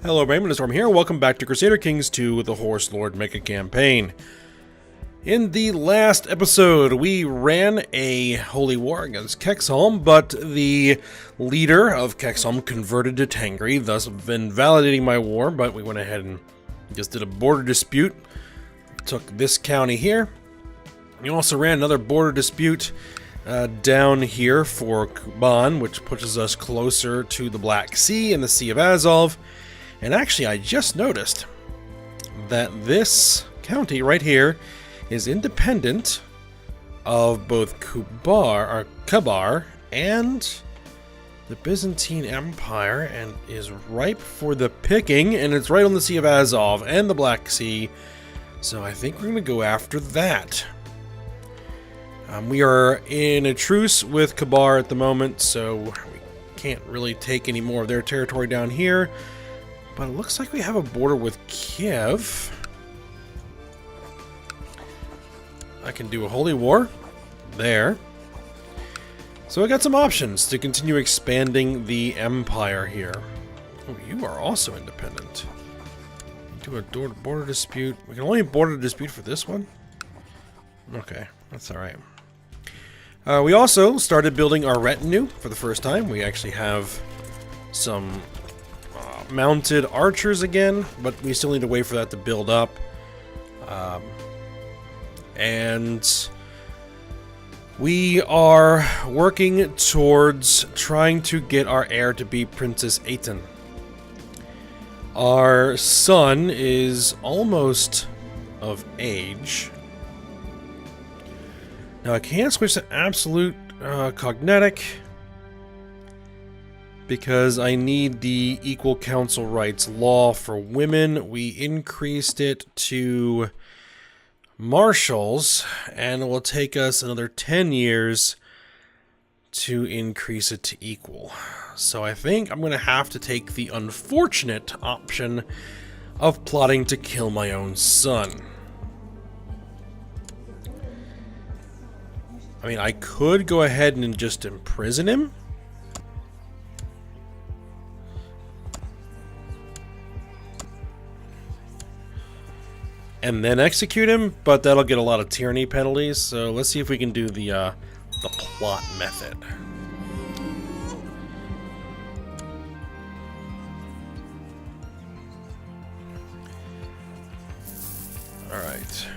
Hello, Raymond Storm here. Welcome back to Crusader Kings II, the Horse Lord Mecha Campaign. In the last episode, we ran a holy war against Kexholm, but the leader of Kexholm converted to Tengri, thus invalidating my war, but we went ahead and just did a border dispute. Took this county here. We also ran another border dispute down here for Kuban, which pushes us closer to the Black Sea and the Sea of Azov. And actually, I just noticed that this county right here is independent of both Kabar and the Byzantine Empire and is ripe for the picking, and it's right on the Sea of Azov and the Black Sea. So I think we're going to go after that. We are in a truce with Kabar at the moment, so we can't really take any more of their territory down here. But it looks like we have a border with Kiev. I can do a holy war there. So I got some options to continue expanding the empire here. Oh, you are also independent. Do a border dispute. We can only border dispute for this one? Okay, that's alright. We also started building our retinue for the first time. We actually have some mounted archers again, but we still need to wait for that to build up. And we are working towards trying to get our heir to be Princess Aten. Our son is almost of age. Now I can't switch to absolute cognetic because I need the equal council rights law for women. We increased it to marshals, and it will take us another 10 years to increase it to equal. So I think I'm going to have to take the unfortunate option of plotting to kill my own son. I mean, I could go ahead and just imprison him. And then execute him, but that'll get a lot of tyranny penalties, so let's see if we can do the plot method. Alright.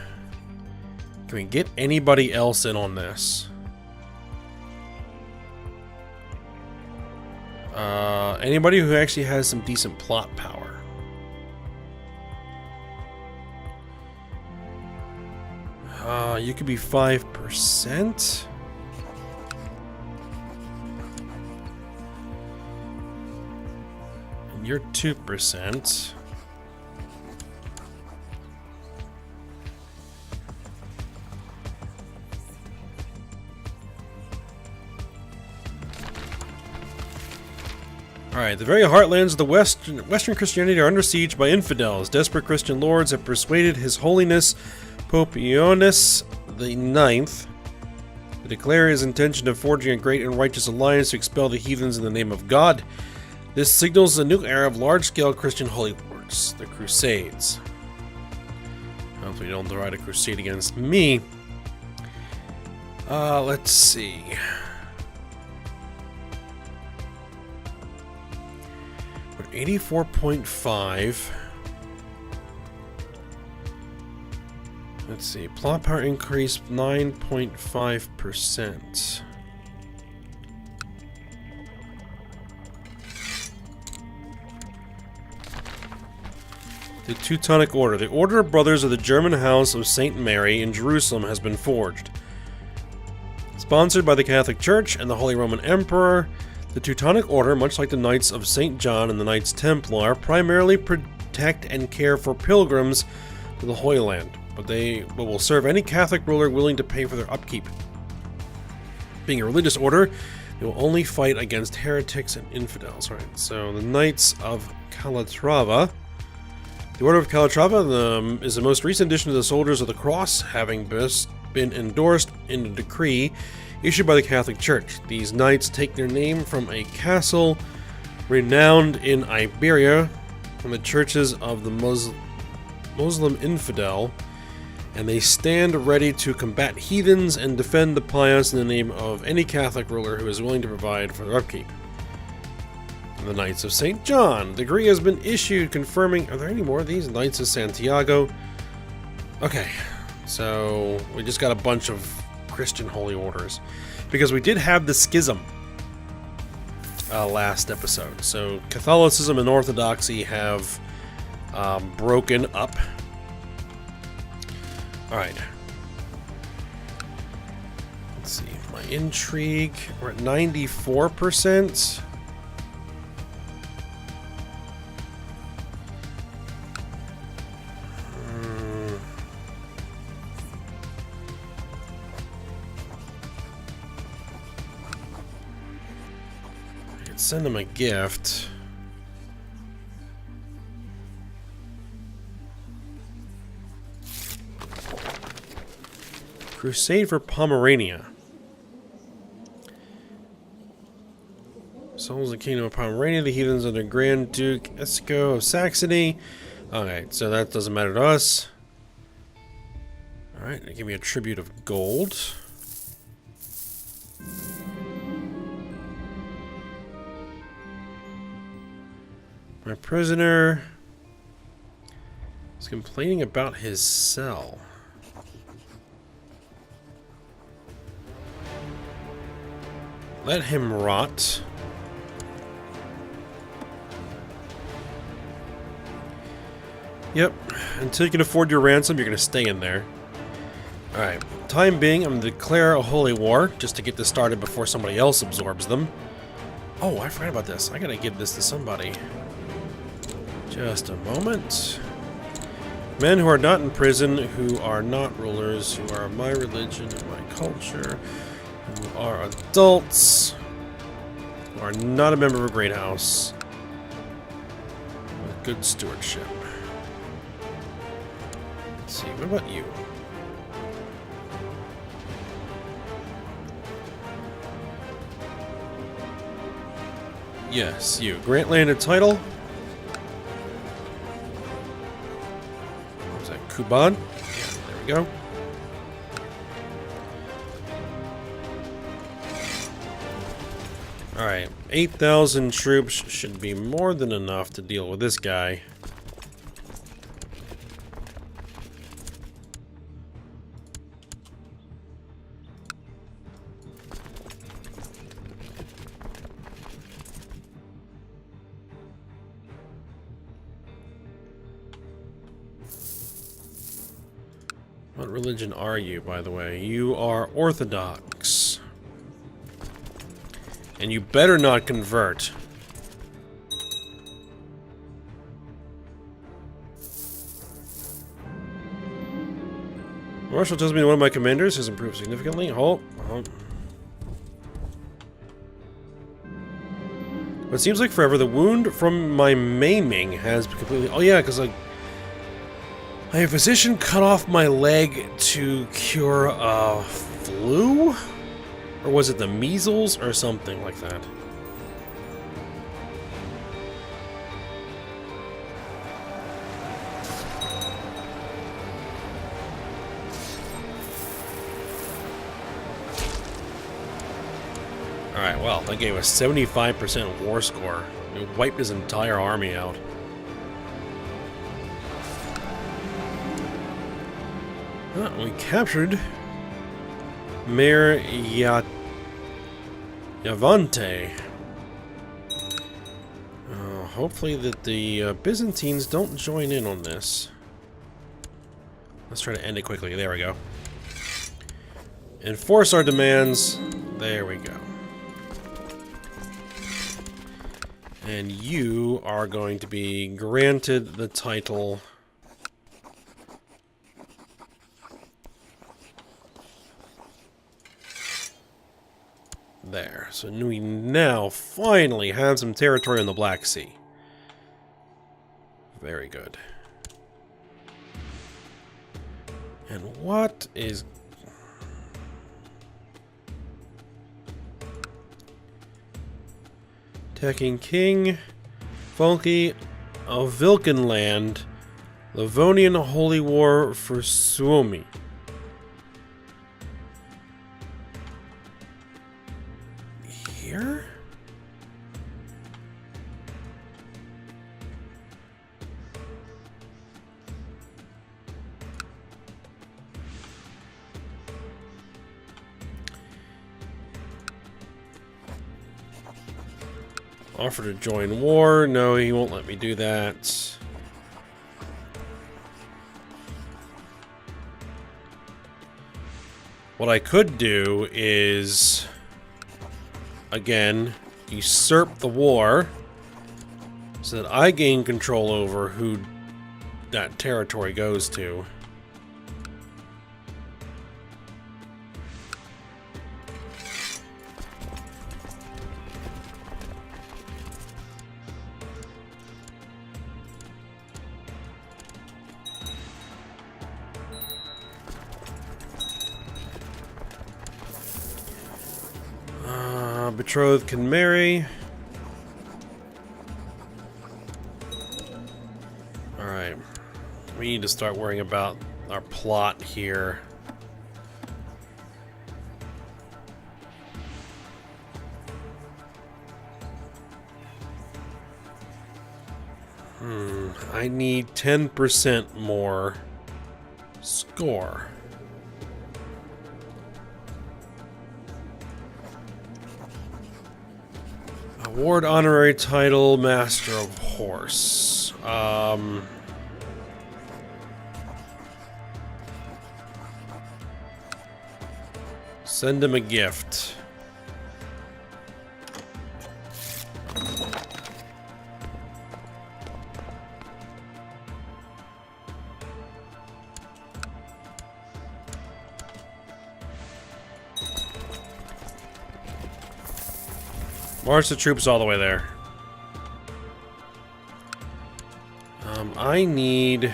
Can we get anybody else in on this? Anybody who actually has some decent plot power. You could be 5%. And you're 2%. Alright, the very heartlands of the Western Christianity are under siege by infidels. Desperate Christian lords have persuaded His Holiness Pope Ioannis IX to declare his intention of forging a great and righteous alliance to expel the heathens in the name of God. This signals a new era of large-scale Christian holy wars, the Crusades. Hopefully you don't try to crusade against me. Let's see. We're 84.5. Let's see, plot power increase 9.5%. The Teutonic Order. The Order of Brothers of the German House of St. Mary in Jerusalem has been forged. Sponsored by the Catholic Church and the Holy Roman Emperor, the Teutonic Order, much like the Knights of St. John and the Knights Templar, primarily protect and care for pilgrims to the Holy Land. But will serve any Catholic ruler willing to pay for their upkeep. Being a religious order, they will only fight against heretics and infidels. Right, so the Knights of Calatrava. The Order of Calatrava is the most recent addition to the Soldiers of the Cross, having been endorsed in a decree issued by the Catholic Church. These knights take their name from a castle renowned in Iberia from the churches of the Muslim infidel, and they stand ready to combat heathens and defend the pious in the name of any Catholic ruler who is willing to provide for their upkeep. And the Knights of St. John. Decree has been issued confirming... Are there any more of these? Knights of Santiago. Okay, so we just got a bunch of Christian holy orders. Because we did have the schism last episode. So Catholicism and Orthodoxy have broken up. Alright. Let's see. My intrigue. We're at 94%. I could send them a gift. Crusade for Pomerania. Souls of the Kingdom of Pomerania, the heathens under Grand Duke Esco of Saxony. Alright, so that doesn't matter to us. Alright, they give me a tribute of gold. My prisoner is complaining about his cell. Let him rot. Yep, until you can afford your ransom, you're going to stay in there. Alright, time being, I'm going to declare a holy war, just to get this started before somebody else absorbs them. Oh, I forgot about this. I gotta give this to somebody. Just a moment. Men who are not in prison, who are not rulers, who are of my religion and my culture, who are adults, who are not a member of a great house, with good stewardship. Let's see, what about you? Yes, you. Grant land a title. What was that? Kuban? There we go. Alright, 8,000 troops should be more than enough to deal with this guy. What religion are you, by the way? You are Orthodox. And you better not convert. Marshal tells me that one of my commanders has improved significantly. But it seems like forever. The wound from my maiming has completely... Oh yeah, because a physician cut off my leg to cure a flu? Or was it the measles or something like that? Alright, well, that gave us 75% war score. It wiped his entire army out. We captured Mayor Yavante. Hopefully that the Byzantines don't join in on this. Let's try to end it quickly. There we go. Enforce our demands. There we go. And you are going to be granted the title... There. So we now finally have some territory in the Black Sea. Very good. And what is... Attacking King, Funky, of Vilkenland, Livonian Holy War for Suomi. Here? Offer to join war. No, he won't let me do that. What I could do is, again, usurp the war so that I gain control over who that territory goes to. Betrothed can marry. Alright. We need to start worrying about our plot here. I need 10% more score. Award honorary title, Master of Horse. Send him a gift. March the troops all the way there. I need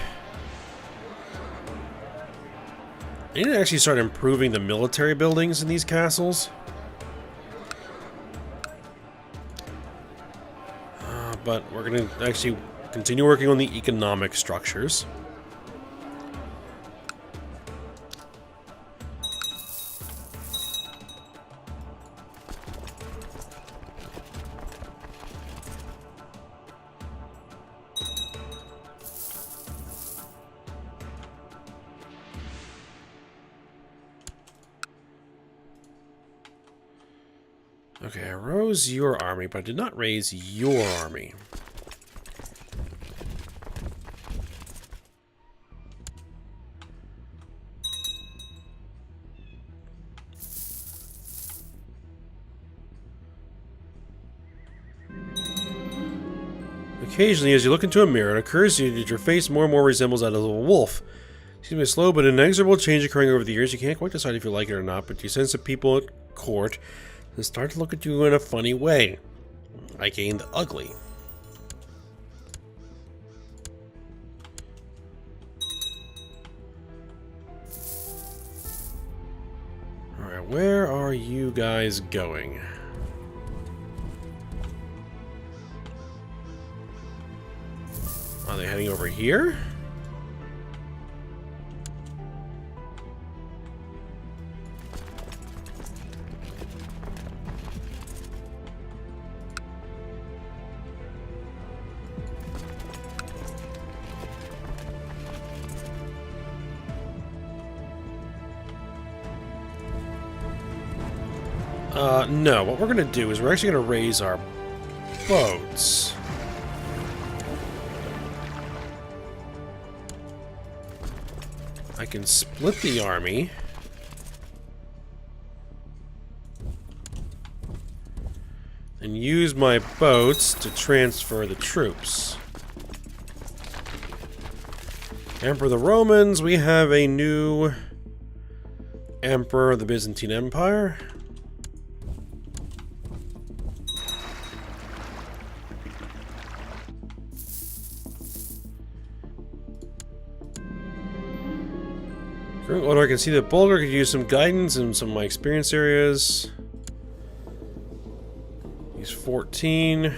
to actually start improving the military buildings in these castles. But we're going to actually continue working on the economic structures. Okay, I rose your army, but I did not raise your army. Occasionally, as you look into a mirror, it occurs to you that your face more and more resembles that of a wolf. Seems to be a slow but inexorable change occurring over the years. You can't quite decide if you like it or not, but you sense that people at court and start to look at you in a funny way. I gained ugly. Alright, where are you guys going? Are they heading over here? No, what we're going to do is we're actually going to raise our boats. I can split the army. And use my boats to transfer the troops. Emperor of the Romans, we have a new Emperor of the Byzantine Empire. Although I can see that Bulgar could use some guidance in some of my experience areas. He's 14.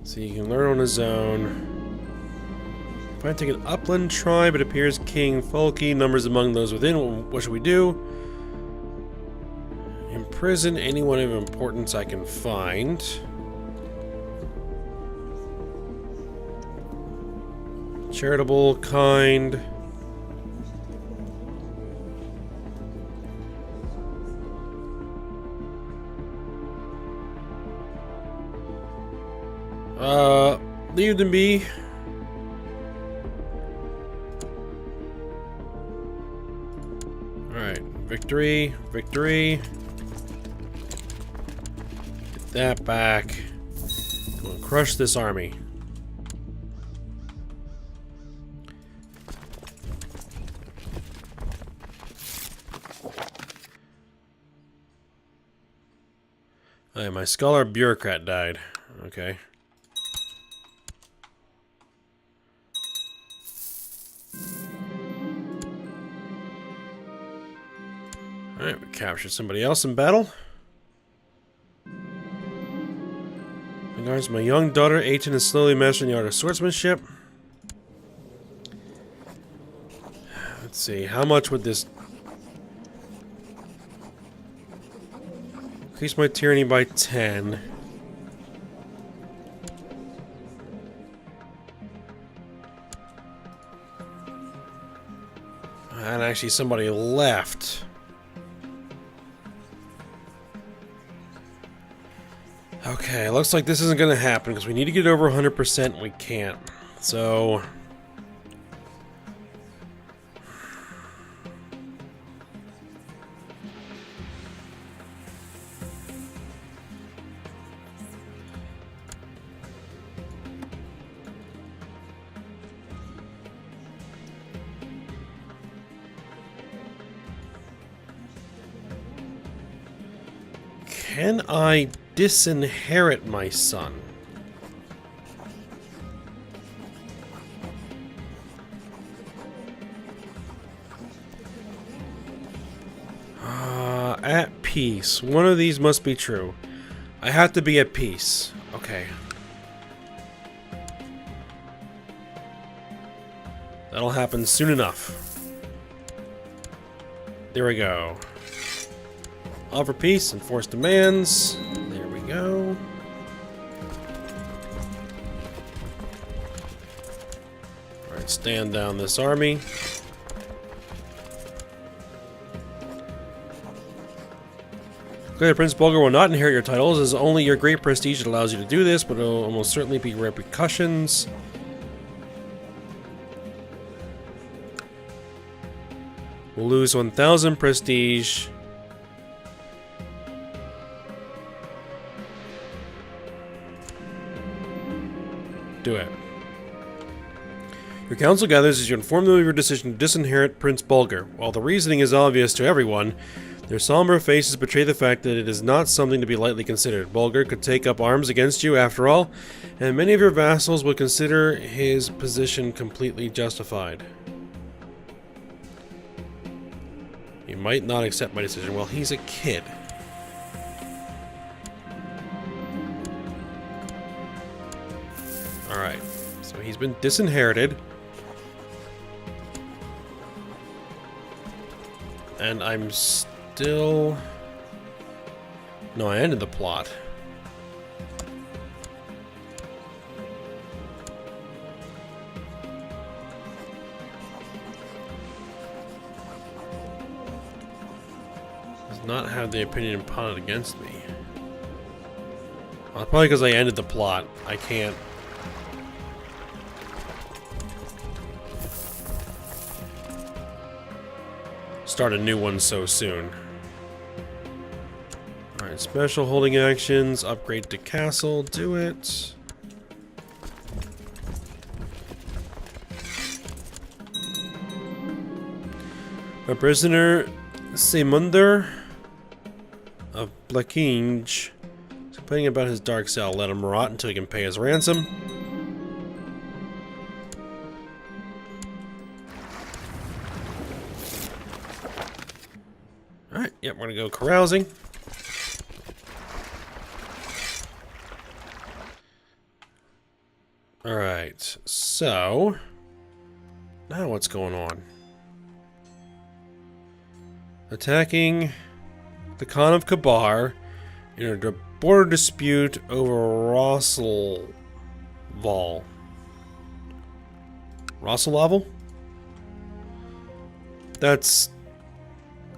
So he can learn on his own. If I take an upland tribe, it appears King Folky. Numbers among those within. What should we do? Imprison anyone of importance I can find. Charitable, kind. Leave them be. Alright, victory, victory. Get that back. Go and crush this army. Alright, my scholar bureaucrat died. Okay. Alright, we captured somebody else in battle. Regards my young daughter, 18, is slowly mastering the art of swordsmanship. Let's see, how much would this increase my tyranny by 10? And actually somebody left. Okay, looks like this isn't going to happen because we need to get over 100% and we can't. So can I disinherit my son? At peace. One of these must be true. I have to be at peace. Okay. That'll happen soon enough. There we go. Offer peace, enforce demands. There we go. Alright, stand down this army. Clearly, Prince Bulgar will not inherit your titles. It is only your great prestige that allows you to do this, but there will almost certainly be repercussions. We'll lose 1,000 prestige. Do it. Your council gathers as you inform them of your decision to disinherit Prince Bulgar. While the reasoning is obvious to everyone, their somber faces betray the fact that it is not something to be lightly considered. Bulgar could take up arms against you, after all, and many of your vassals would consider his position completely justified. You might not accept my decision. Well, he's a kid. Alright, so he's been disinherited. And I'm still... No, I ended the plot. Does not have the opinion impounded against me. Well, probably because I ended the plot. I can't... start a new one so soon. Alright, special holding actions, upgrade to castle, do it. A prisoner, Seymunder of Blakinge, is complaining about his dark cell. Let him rot until he can pay his ransom. Alright, yep, we're gonna go carousing. Alright, so now what's going on? Attacking the Khan of Kabar in a border dispute over Rosselval. Rosselavel? That's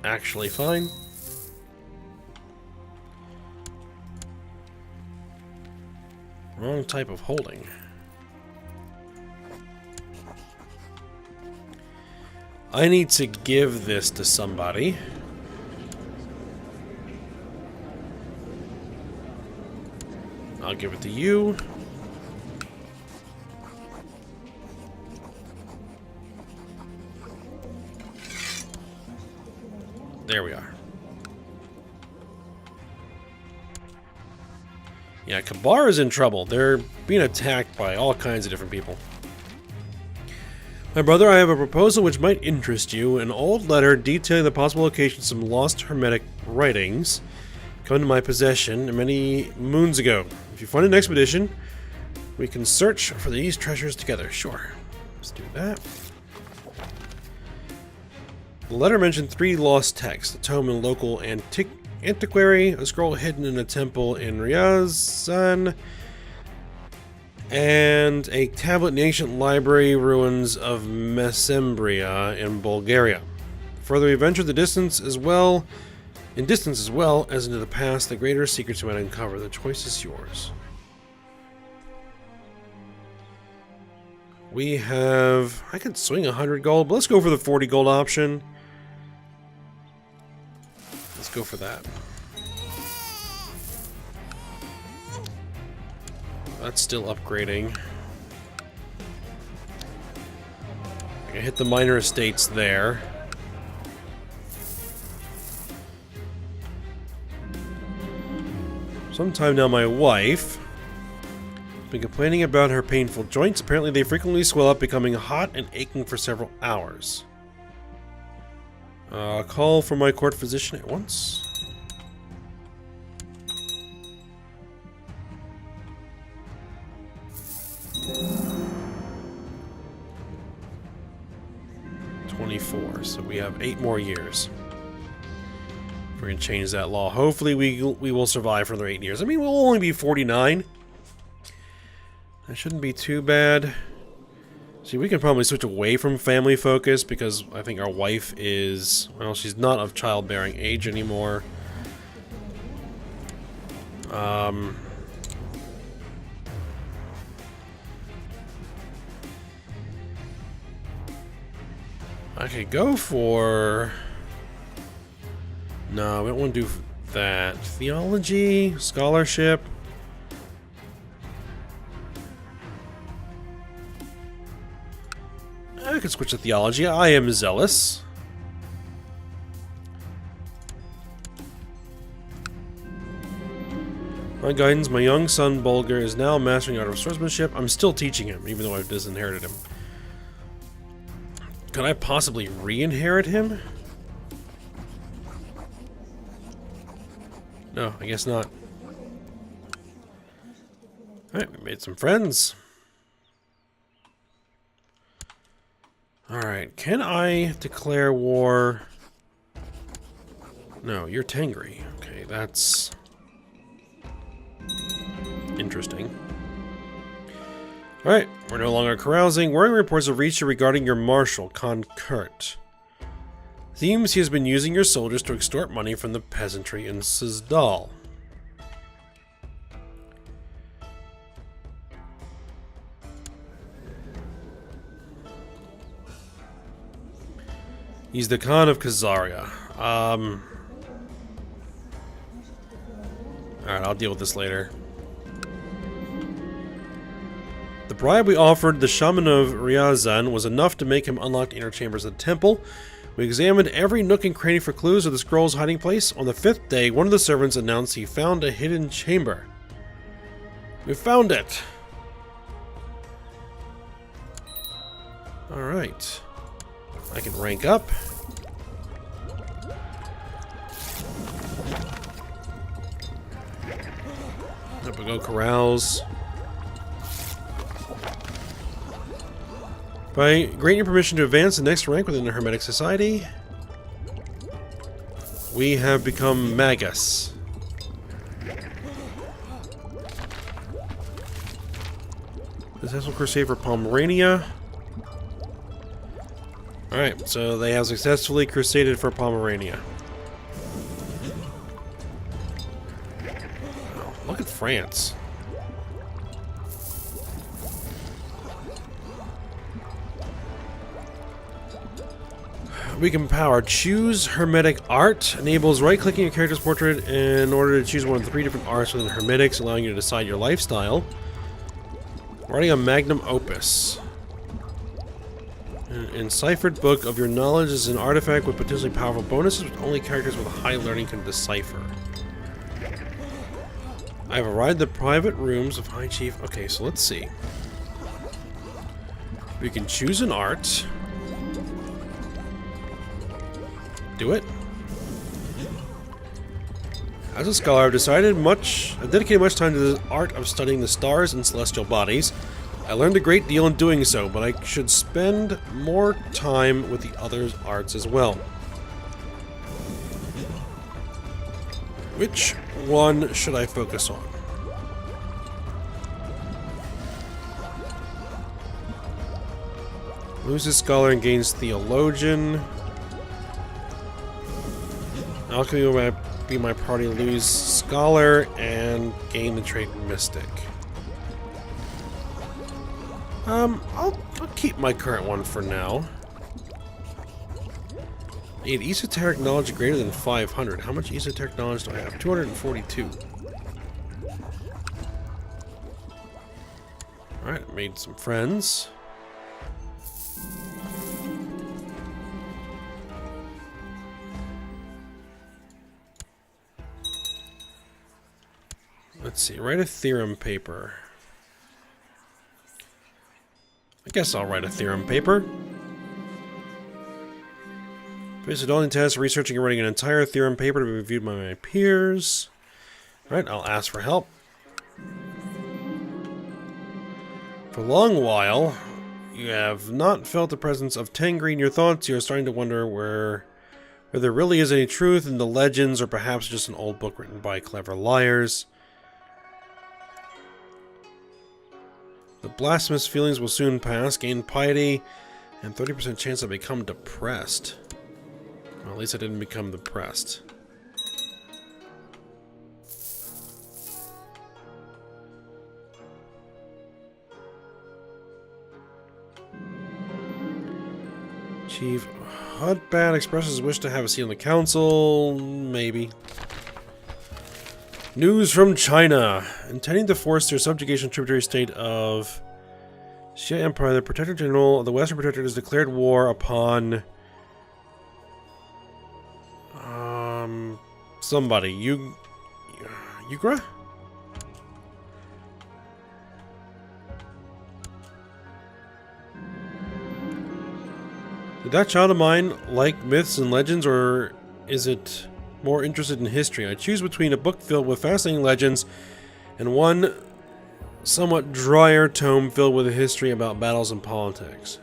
actually fine. Wrong type of holding. I need to give this to somebody. I'll give it to you. There we are. Yeah, Kabar is in trouble. They're being attacked by all kinds of different people. My brother, I have a proposal which might interest you. An old letter detailing the possible location of some lost hermetic writings come to my possession many moons ago. If you find an expedition, we can search for these treasures together. Sure. Let's do that. The letter mentioned 3 lost texts, a tome in local antiquary, a scroll hidden in a temple in Ryazan, and a tablet in the ancient library ruins of Mesembria in Bulgaria. Further, we ventured the distance as well as into the past, the greater secrets we might uncover. The choice is yours. We have... I could swing 100 gold, but let's go for the 40 gold option. Let's go for that. That's still upgrading. I can hit the minor estates there. Sometime now, my wife has been complaining about her painful joints. Apparently, they frequently swell up, becoming hot and aching for several hours. Call for my court physician at once. So we have 8 more years. We're gonna change that law. Hopefully we will survive for another 8 years. I mean, we'll only be 49. That shouldn't be too bad. See, we can probably switch away from family focus because I think our wife is... well, she's not of childbearing age anymore. I could go for... no, we don't want to do that. Theology, scholarship. I could switch to theology. I am zealous. My guidance, my young son Bulgar is now mastering art of swordsmanship. I'm still teaching him, even though I've disinherited him. Could I possibly re-inherit him? No, I guess not. Alright, we made some friends. Alright, can I declare war? No, you're Tengri. Okay, that's interesting. Alright, we're no longer carousing. Worrying reports have reached you regarding your marshal, Conclave. Seems he has been using your soldiers to extort money from the peasantry in Sizdal. He's the Khan of Khazaria. Alright, I'll deal with this later. The bribe we offered the shaman of Ryazan was enough to make him unlock the inner chambers of the temple. We examined every nook and cranny for clues of the scroll's hiding place. On the 5th day, one of the servants announced he found a hidden chamber. We found it! Alright. I can rank up. Up we go, carouse. By granting you permission to advance the next rank within the Hermetic Society, we have become Magus. Successful crusade for Pomerania. Alright, so they have successfully crusaded for Pomerania. Oh, look at France. Weaken power. Choose Hermetic Art. Enables right-clicking your character's portrait in order to choose one of the 3 different arts within Hermetics, allowing you to decide your lifestyle. Writing a magnum opus. An enciphered book of your knowledge is an artifact with potentially powerful bonuses which only characters with high learning can decipher. I have arrived at the private rooms of High Chief. Okay, so let's see. We can choose an art. Do it. As a scholar, I've dedicated much time to the art of studying the stars and celestial bodies. I learned a great deal in doing so, but I should spend more time with the other arts as well. Which one should I focus on? Loses scholar and gains theologian. Alchemy will be my party. Lose scholar and gain the trait mystic. I'll keep my current one for now. Need esoteric knowledge greater than 500. How much esoteric knowledge do I have? 242. Alright, made some friends. Let's see, write a theorem paper. I guess I'll write a theorem paper. Face a daunting task, researching and writing an entire theorem paper to be reviewed by my peers. Alright, I'll ask for help. For a long while, you have not felt the presence of Tengri in your thoughts. You're starting to wonder whether there really is any truth in the legends, or perhaps just an old book written by clever liars. The blasphemous feelings will soon pass. Gain piety, and 30% chance I become depressed. Well, at least I didn't become depressed. Chief Hudbad expresses his wish to have a seat on the council. Maybe. News from China. Intending to force their subjugation tributary state of Xia Empire, the Protector General of the Western Protectorate has declared war upon somebody. Yugra? Did that child of mine like myths and legends, or is it more interested in history? I choose between a book filled with fascinating legends and one somewhat drier tome filled with a history about battles and politics.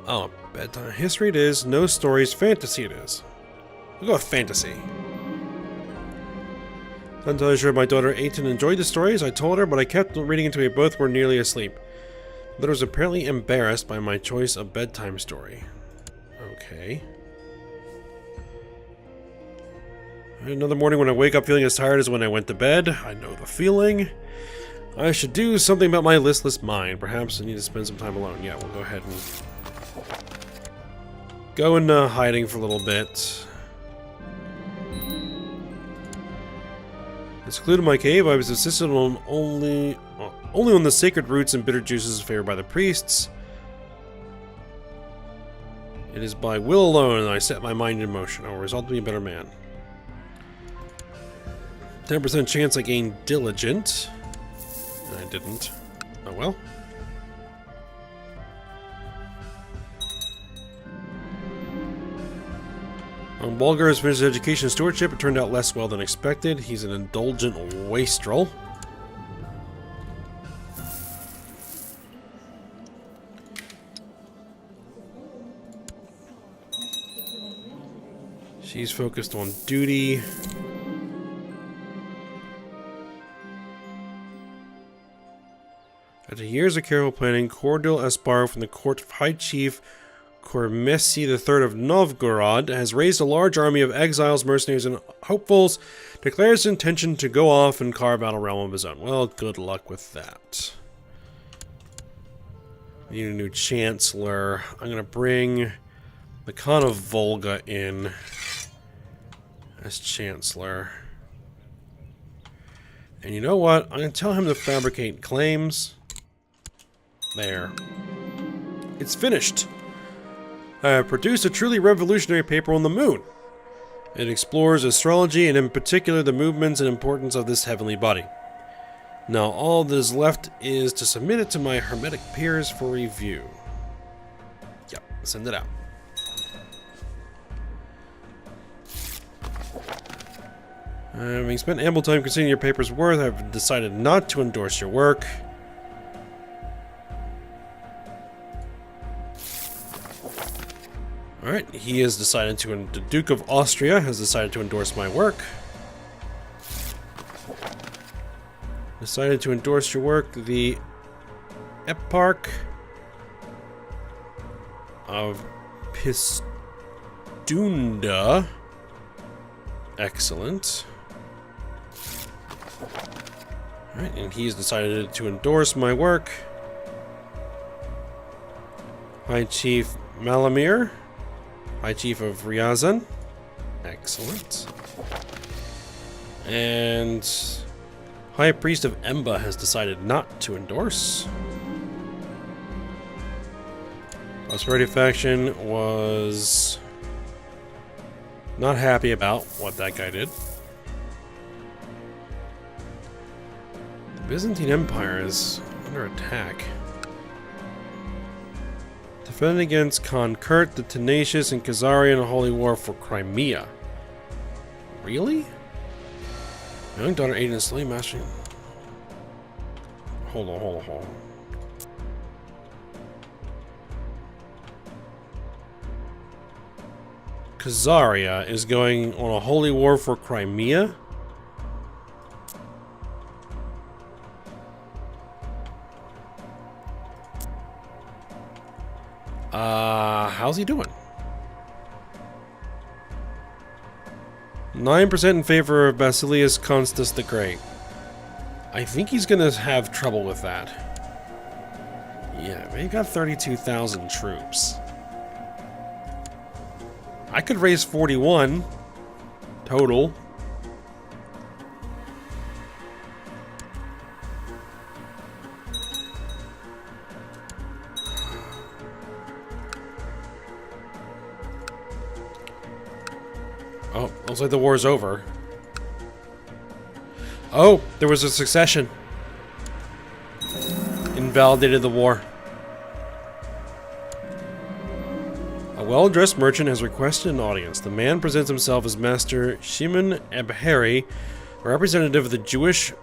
Oh, bedtime history it is. No stories. Fantasy it is. We'll go with fantasy. Not entirely sure my daughter Aiton enjoyed the stories I told her, but I kept reading until we both were nearly asleep. But was apparently embarrassed by my choice of bedtime story. Okay. Another morning when I wake up feeling as tired as when I went to bed. I know the feeling. I should do something about my listless mind. Perhaps I need to spend some time alone. Yeah, we'll go ahead and go into hiding for a little bit. I secluded my cave. I was insistent on only on the sacred roots and bitter juices favored by the priests. It is by will alone that I set my mind in motion. I will resolve to be a better man. 10% chance I gained diligent. And I didn't. Oh well. When Bulgar has finished his education and stewardship, it turned out less well than expected. He's an indulgent wastrel. She's focused on duty. After years of careful planning, Cordil Aspar from the court of High Chief Kormesi III of Novgorod has raised a large army of exiles, mercenaries, and hopefuls, declares his intention to go off and carve out a realm of his own. Well, good luck with that. We need a new chancellor. I'm going to bring the Khan of Volga in as chancellor. And you know what? I'm going to tell him to fabricate claims. There. It's finished. I have produced a truly revolutionary paper on the moon. It explores astrology and in particular the movements and importance of this heavenly body. Now all that is left is to submit it to my hermetic peers for review. Yep, send it out. Having spent ample time considering your paper's worth, I've decided not to endorse your work. Alright, he has decided to, the Duke of Austria has decided to endorse my work. Decided to endorse your work, the Eparch of Pistunda. Excellent. Alright, and he's decided to endorse my work. High Chief Malamir. High Chief of Ryazan. Excellent. And High Priest of Emba has decided not to endorse. Prosperity faction was not happy about what that guy did. The Byzantine Empire is under attack. Defending against Khan Kurt, the Tenacious, and Khazarian a holy war for Crimea. Really? My young daughter aided in slave mastering. Hold on. Khazaria is going on a holy war for Crimea? How's he doing? 9% in favor of Basilius Constus the Great. I think he's gonna have trouble with that. Yeah, but he got 32,000 troops. I could raise 41 total. Oh, looks like the war's over. Oh, there was a succession. Invalidated the war. A well-dressed merchant has requested an audience. The man presents himself as Master Shimon Ebheri, a representative of the Jewish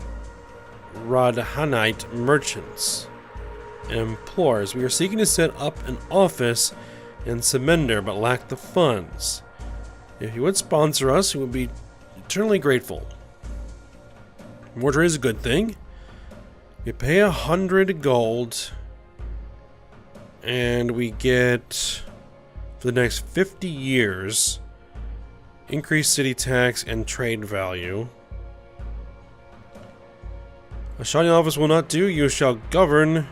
Radhanite merchants, and implores, we are seeking to set up an office in Semender, but lack the funds. If you would sponsor us, we would be eternally grateful. Mortar is a good thing. You pay 100 gold, and we get, for the next 50 years, increased city tax and trade value. A shoddy office will not do. You shall govern.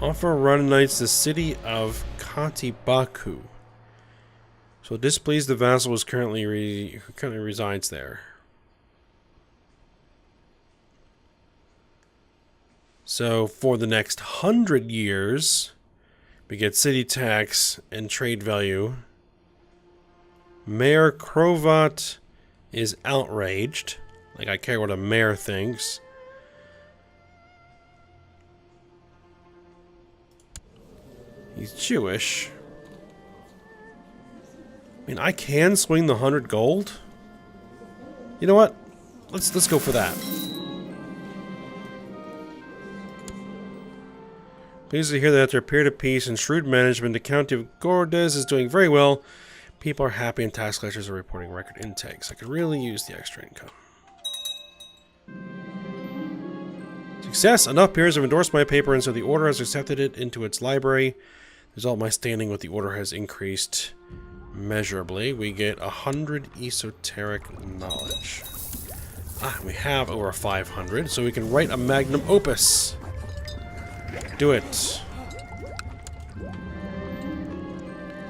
Offer Radhanites the city of Katibaku. So displeased the vassal who currently resides there. So for the next 100 years, we get city tax and trade value. Mayor Krovat is outraged. Like, I care what a mayor thinks. He's Jewish. I mean, I can swing the 100 gold. You know what? Let's go for that. Pleased to hear that after a period of peace and shrewd management, the County of Gordes is doing very well. People are happy and tax collectors are reporting record intakes. I could really use the extra income. Success! Enough peers have endorsed my paper, and so the Order has accepted it into its library. The result of my standing with the Order has increased measurably. We get 100 esoteric knowledge. We have over 500, so we can write a magnum opus. Do it.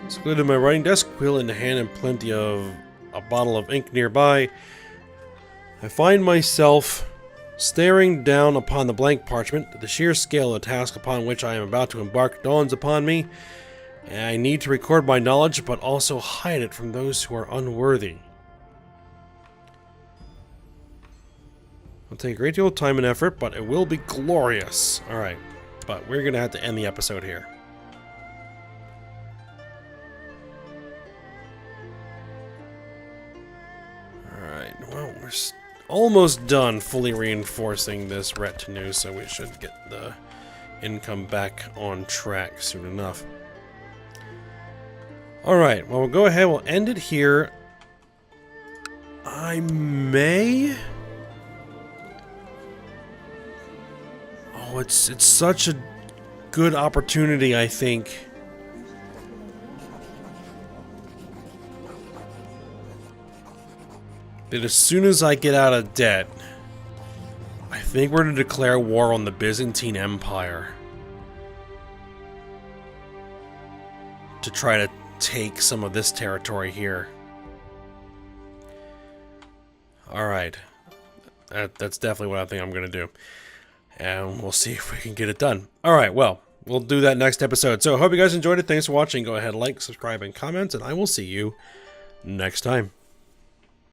Secluded my writing desk, quill in the hand, and plenty of a bottle of ink nearby. I find myself staring down upon the blank parchment. The sheer scale of the task upon which I am about to embark dawns upon me. And I need to record my knowledge, but also hide it from those who are unworthy. It'll take a great deal of time and effort, but it will be glorious. Alright, but we're going to have to end the episode here. Alright, well, we're almost done fully reinforcing this retinue, so we should get the income back on track soon enough. Alright, well, we'll go ahead, we'll end it here. I may... Oh, it's such a good opportunity, I think. That as soon as I get out of debt, I think we're going to declare war on the Byzantine Empire. To try to take some of this territory here. Alright. That's definitely what I think I'm going to do. And we'll see if we can get it done. Alright, well, we'll do that next episode. So I hope you guys enjoyed it. Thanks for watching. Go ahead, like, subscribe, and comment, and I will see you next time.